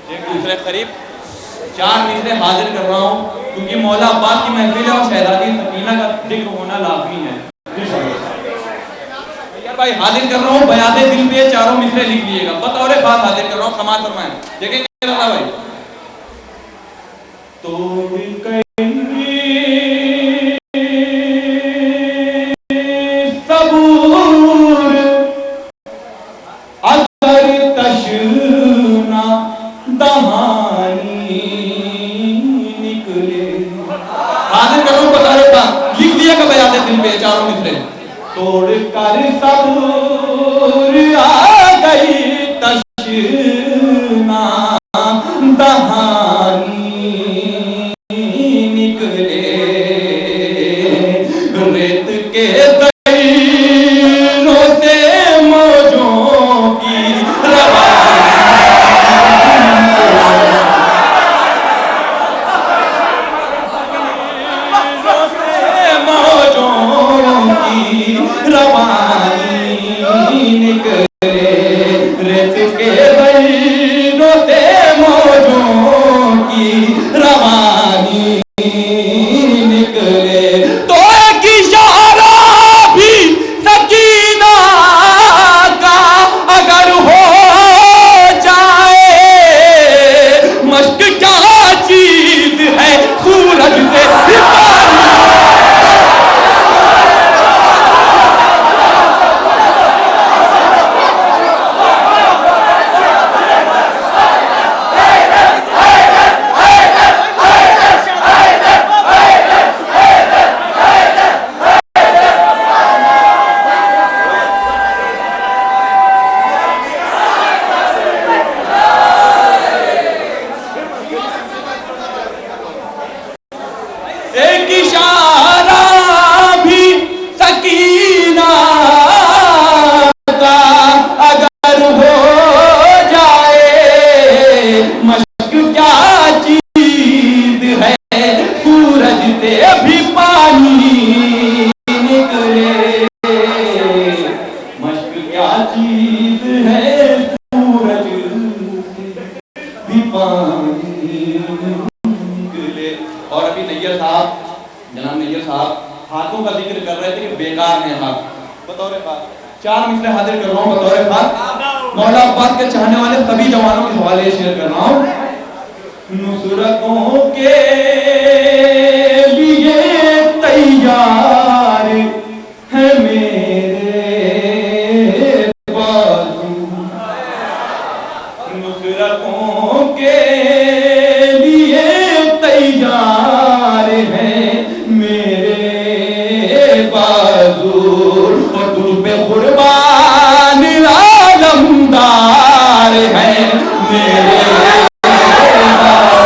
एक दूसरे करीब 4 मिसरे हाजिर कर रहा हूँ, क्योंकि मौला अब्बास की महफिल है और शहजादी सकीना का जिक्र होना लाजमी है। यार भाई हाजिर कर रहा हूँ, बयाते दिल पे 4 मिसरे लिख लीजिएगा। बतौर खास हाजिर कर रहा हूँ, समाज फरमाएं। देखेंगे भाई तो सबूर अगर तशना दहानी निकले। हाजिर करो बता रहा लिख दिया कब बयाते दिल पे 4 मिसरे। तोड़ कर सबूर आ गई तशना दहानी निकले। रेत के दीनों से मौजों की रवानी निकले। रेत के दीनों से मौजों की रवानी निकले। तो एक इशारा भी सकीना का अगर हो जाए, मश्क क्या चीज है सूरज से एक इशारा भी सकीना का अगर हो जाए, मश्क क्या चीज है सूरज से भी पानी निकले। मश्क क्या चीज है सूरज से भी पानी निकले। और अभी नैयर साहब, जनाब नैयर साहब हाथों का जिक्र कर रहे थे कि बेकार है हाथ। बतौर खास 4 मिसरे हाजिर कर रहा हूँ बतौर खास मौला अब्बास के चाहने वाले सभी जवानों के हवाले शेयर कर रहा हूँ। नुसरतों के लिए तैयार है मेरे बाजू। नुसरतों के लिए तैयार है मेरे बाजू। और तुझ पे कुर्बान आलमदार है मेरे बाजू।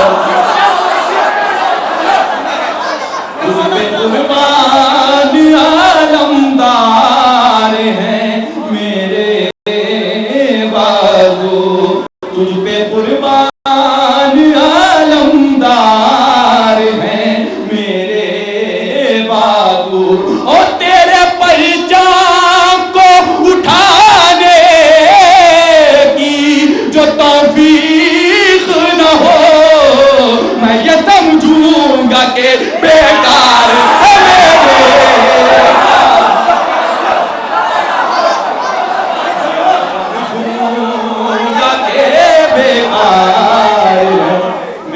तुझ पे कुर्बान आलमदार है मेरे बाजू। तुझ पे कुर्बान आलमदार है मेरे बाजू। और तेरे परिचाम को उठाने की जो तौफीक न हो, मैं ये समझूंगा कि बेकार है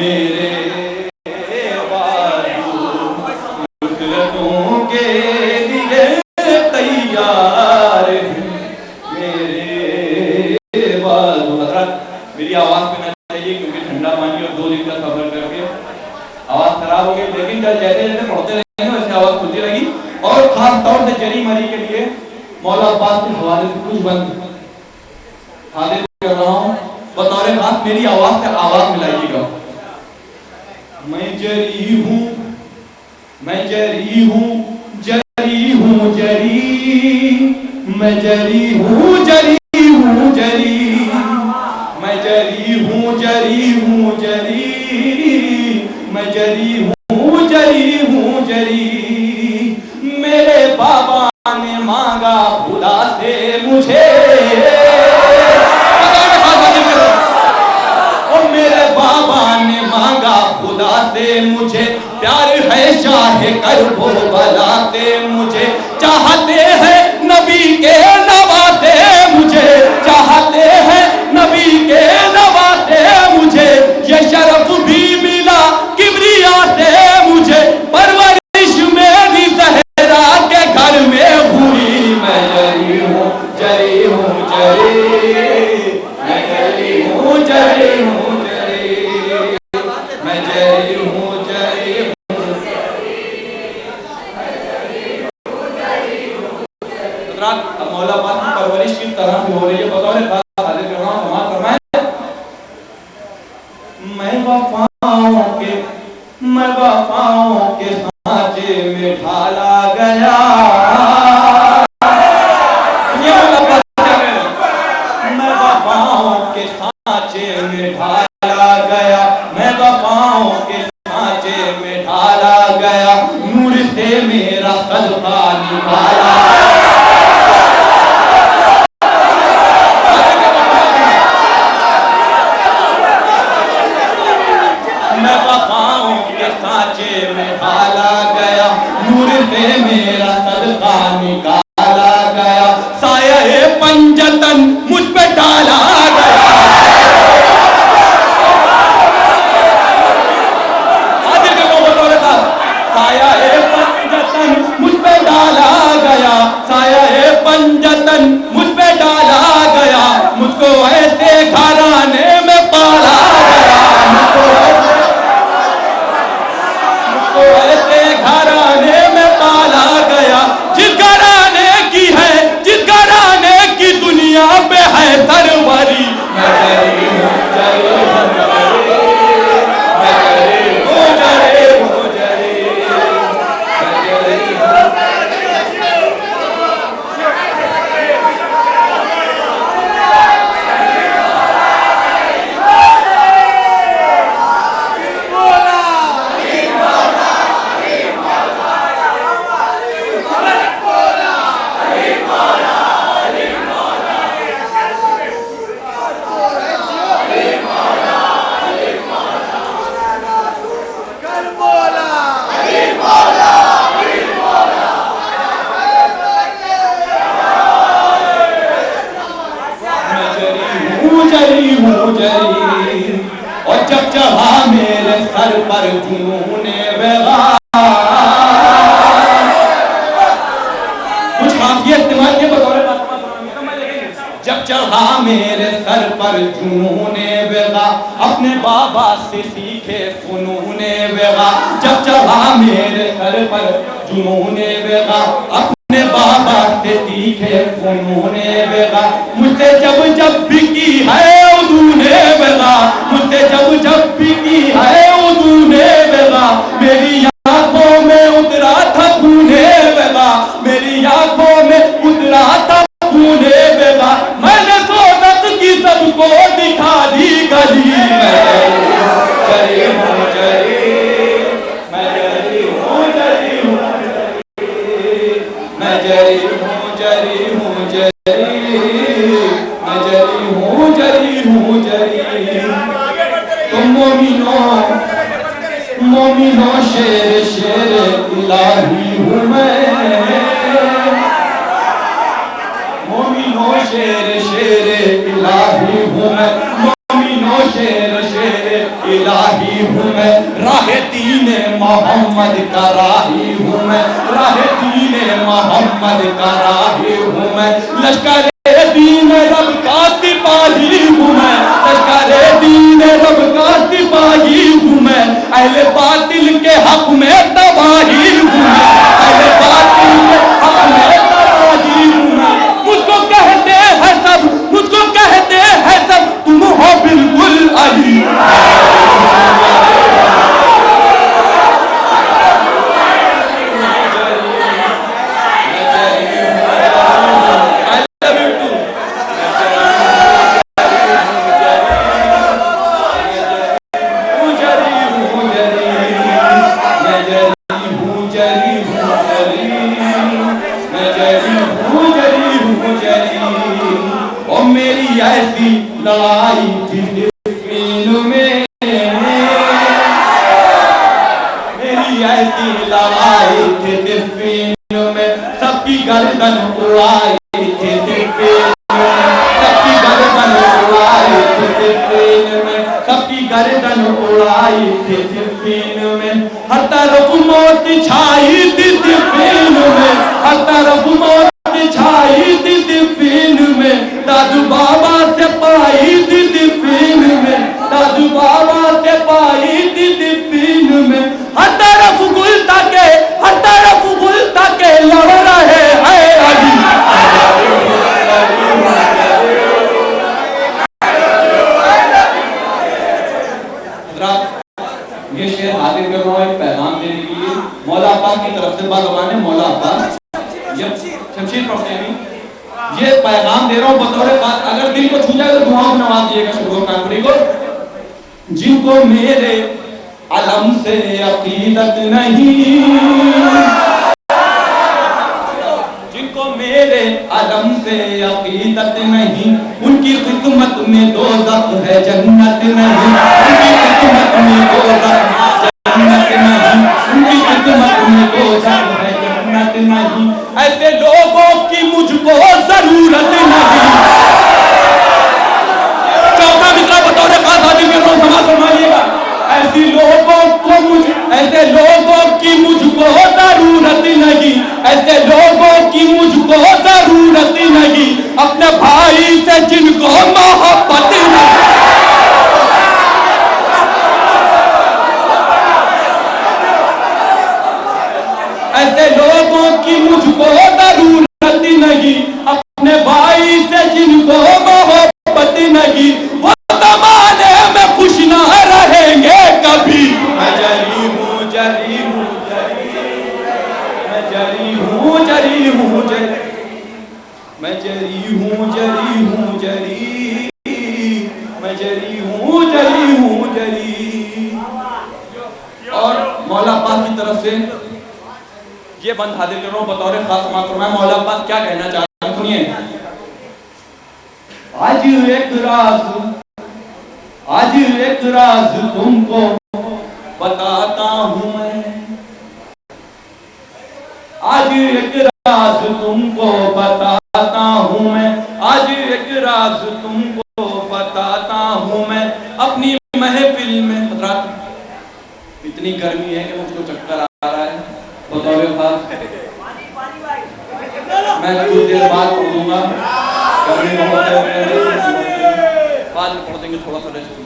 मेरे बाजू। नुसरतों के लिए तैयार मेरे बाजू। हज़रत मेरी आवाज पे ना चाहिए क्योंकि ठंडा पानी और 2 दिन का सफर करके आवाज खराब हो गई, लेकिन जैसे जैसे पढ़ते रहेंगे वैसे आवाज खुलती रहेगी। और खास तौर से जरी मरी के लिए मौला अब्बास के हवाले से कुछ बंद हाजिर कर रहा हूँ बतौर खास। मेरी आवाज से आवाज मिलाइएगा। मैं जरी हूँ, मैं जरी हूँ, जरी हूँ जरी, मैं जरी हूँ जरी हूँ जरी, मैं जरी हूँ जरी हूँ जरी, मैं जरी हूँ जरी हूँ जरी। मेरे बाबा ने मांगा खुदा से मुझे, और मेरे खुदा से मुझे प्यार है शाहे करबो बला से मुझे चाहते हैं नबी के नवाते मुझे चाहते हैं नबी के नवाते मुझे ये शरफ भी मिला किबरिया से मुझे परवरिश मेरी ज़हरा के घर में हुई मैं जरी हूँ जरी हूँ जरी मैं जरी हूँ जरी हूँ जरी मैं जरी हूँ जरी अब मौला पाक की परवरिश किस तरह से हो रही है बतौर मैं वफाओं के सांचे में ढाला गया मैं वफाओं के सांचे में ढाला गया मैं वफाओं के सांचे में ढाला गया नूर से मेरा सदका निकाला मैं वफाओं के सांचे में ढाला गया नूर से मेरा सदका निकाला गया साया पंजतन मुझ पे डाला गया साया पंजतन मुझ पे डाला गया साया पंजतन मुझ पे डाला गया मुझको ऐसे घराने में पाला गया ऐसे घराने में पाला गया जिस घराने की है जिस घराने की दुनिया पे है सरवरी मैं जरी हूँ जरी मैं जरी हूँ जरी हूँ जरी मैं जरी हूँ और जब चढ़ा मेरे सर पर जुनूने बेगा कुछ खासियत इस्तेमाल के बतौर जब चढ़ा मेरे सर पर जुनूने बेगा अपने बाबा से सीखे फुनूने बेगा जब चढ़ा मेरे सर पर जुनूने बेगा अपने बाबा से सीखे फुनूने बेगा मुझसे जब जब भी की है उन्होंने बेगा मुझसे जब भी की है उन्होंने बेगा मेरी आंखों में उतरा था खूने बेगा मेरी आंखों में उतरा था खूने बेगा मैंने सोनत की सबको दिखा दी गली मैं जरी हूँ जरी मैं जरी हूँ जरी हूँ मैं जरी हूँ जरी हूँ जरी मैं जरी हूँ जरी हूँ जरी तुम मोमिनो शेर शेर इलाही हूँ मैं मोमिनो शेर शेर इलाही हूँ मैं मोमिनो शेर शेर इलाही हूँ मैं राह दीने मोहम्मद का राही हूँ मैं राह दीने मोहम्मद का राही हूँ मैं लश्कर दीन रब का सिपाही हूँ मैं लश्कर दीन रब का सिपाही हूँ मैं अहले बातिल के हक में तबाही हूँ मैं अहले बातिल के हक में तबाही हूँ मैं मुझको कहते हैं सब मुझको कहते हैं सब तुम हो बिल्कुल अली मैं जरी हूँ उड़ाई थी दिलफिन में, सबकी गर्दन उड़ाई थी दिलफिन में, सबकी गर्दन उड़ाई थी दिलफिन में, हर तरफ मौत छाई थी दिलफिन में, हर तरफ मौत छाई थी दिलफिन में, दादू बाबा से पाई थी दिलफिन में, दादू बाबा से पाई थी दिलफिन में, हर तरफ गुल ताके, हर तरफ गुल ताके लड़ रहे हैं अली। ये शेर हाजिर कर रहा हूँ एक पैगाम देने के लिए मौला अब्बास की तरफ से। बागवान है मौला अब्बास, शमशीर पढ़ते हैं, ये पैगाम दे रहा हूँ बतौर खास, अगर दिल को छू जाए तो दुआओं में नवाज दिएगा शुरू कानपुरी को। जिनको मेरे अलम से अकीदत नहीं, जिनको मेरे अलम से अकीदत नहीं, उनकी किस्मत में दोज़ख है जन्नत नहीं, उनकी किस्मत में दोज़ख जन्नत नहीं, उनकी किस्मत में दोज़ख है जन्नत नहीं, ऐसे लोगों की मुझको जरूरत नहीं। चौथा मिसरा बतौर खास हाजिर कर रहा हूं, समाज फरमाइएगा। ऐसे लोगों की मुझको जरूरत नहीं, ऐसे लोगों की मुझको जरूरत नहीं, अपने भाई से जिनको मोहब्बत नहीं। ऐसे लोगों की मुझको जरूरत नहीं, अपने भाई से जिनको मोहब्बत नहीं, वो ज़माने में खुश ना रहेंगे कभी। मैं जरी हूँ जरी हूँ जरी, मैं जरी हूँ जरी हूँ जरी, मैं जरी हूँ जरी हूँ जरी, मैं जरी हूँ जरी हूँ जरी। और मौला अब्बास की तरफ से ये बंद हाजिर कर रहा हूँ बतौर खास मात्र। मैं मौला अब्बास क्या कहना चाहता हूँ, सुनिए। आज एक राज तुमको बताता हूँ मैं, आज एक राज तुमको बताता हूँ मैं, आज एक राज तुमको बताता हूँ मैं, अपनी महफिल में। हज़रात इतनी गर्मी है कि मुझको चक्कर आ रहा है, बतौर खास मैं कुछ देर बाद पढ़ दूंगा, गर्मी बहुत है, बाद में पढ़ देंगे, थोड़ा सा रेस्ट।